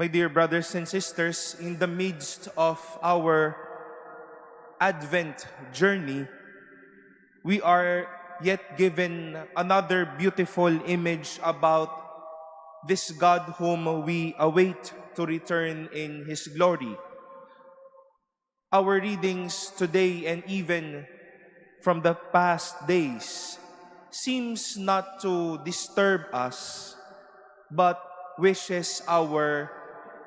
My dear brothers and sisters, in the midst of our Advent journey, we are yet given another beautiful image about this God whom we await to return in His glory. Our readings today and even from the past days seems not to disturb us, but wishes our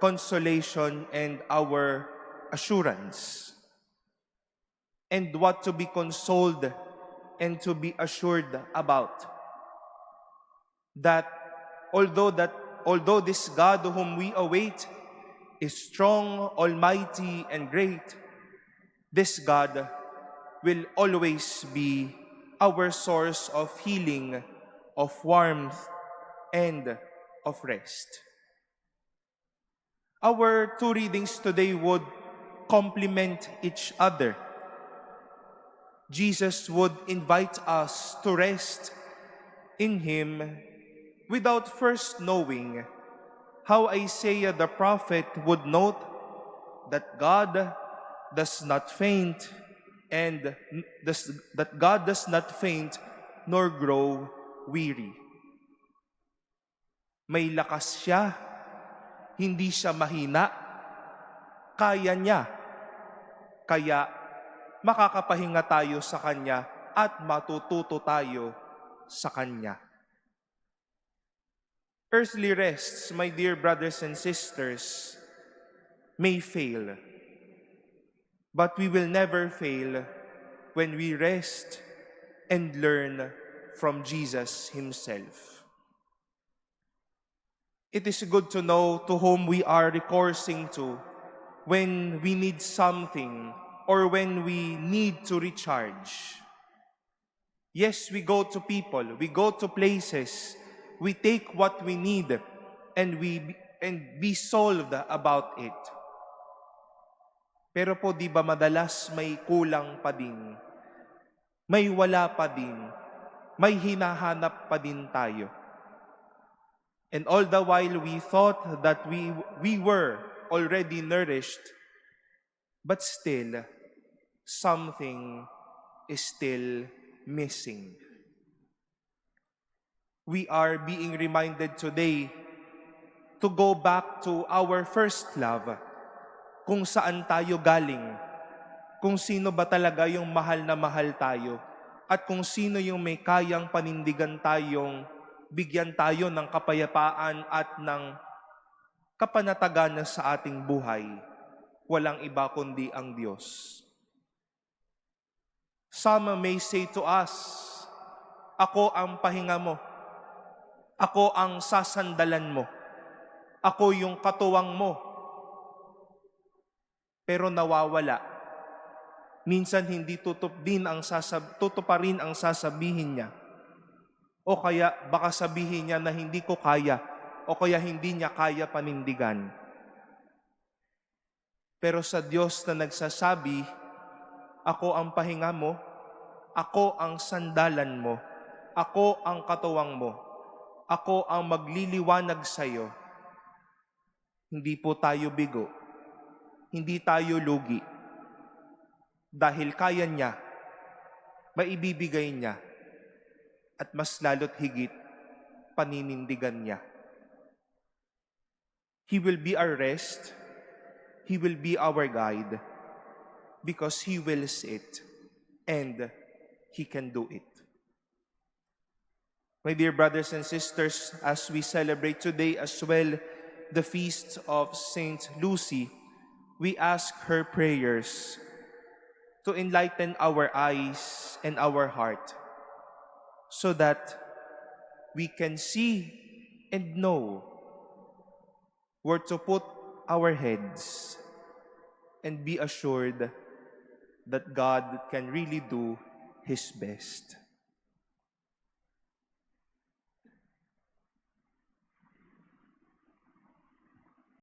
consolation and our assurance. And what to be consoled and to be assured about. That although this God whom we await is strong, almighty, and great, this God will always be our source of healing, of warmth, and of rest. Our two readings today would complement each other. Jesus would invite us to rest in Him without first knowing how Isaiah the prophet would note that God does not faint that God does not faint nor grow weary. May lakas siya, hindi siya mahina, kaya niya. Kaya makakapahinga tayo sa Kanya at matututo tayo sa Kanya. Earthly rests, my dear brothers and sisters, may fail. But we will never fail when we rest and learn from Jesus Himself. It is good to know to whom we are recoursing to when we need something or when we need to recharge. Yes, we go to people, we go to places, we take what we need and be solved about it. Pero po di ba madalas may kulang pa din, may wala pa din, may hinahanap pa din tayo. And all the while we thought that we were already nourished, but still something is still missing. We are being reminded today to go back to our first love, kung saan tayo galing, kung sino ba talaga yung mahal na mahal tayo, at kung sino yung may kayang panindigan tayong bigyan tayo ng kapayapaan at ng kapanatagan sa ating buhay. Walang iba kundi ang Diyos. Some may say to us, ako ang pahinga mo, ako ang sasandalan mo, ako yung katuwang mo. Pero nawawala. Minsan hindi tutuparin ang sasabihin niya. O kaya baka sabihin niya na hindi ko kaya, o kaya hindi niya kaya panindigan. Pero sa Diyos na nagsasabi, ako ang pahinga mo, ako ang sandalan mo, ako ang katuwang mo, ako ang magliliwanag sa iyo. Hindi po tayo bigo. Hindi tayo lugi. Dahil kaya niya, maibibigay niya, at mas lalo't higit, paninindigan niya. He will be our rest, He will be our guide, because He wills it, and He can do it. My dear brothers and sisters, as we celebrate today as well the feast of Saint Lucy, we ask her prayers to enlighten our eyes and our heart so that we can see and know where to put our heads and be assured that God can really do His best.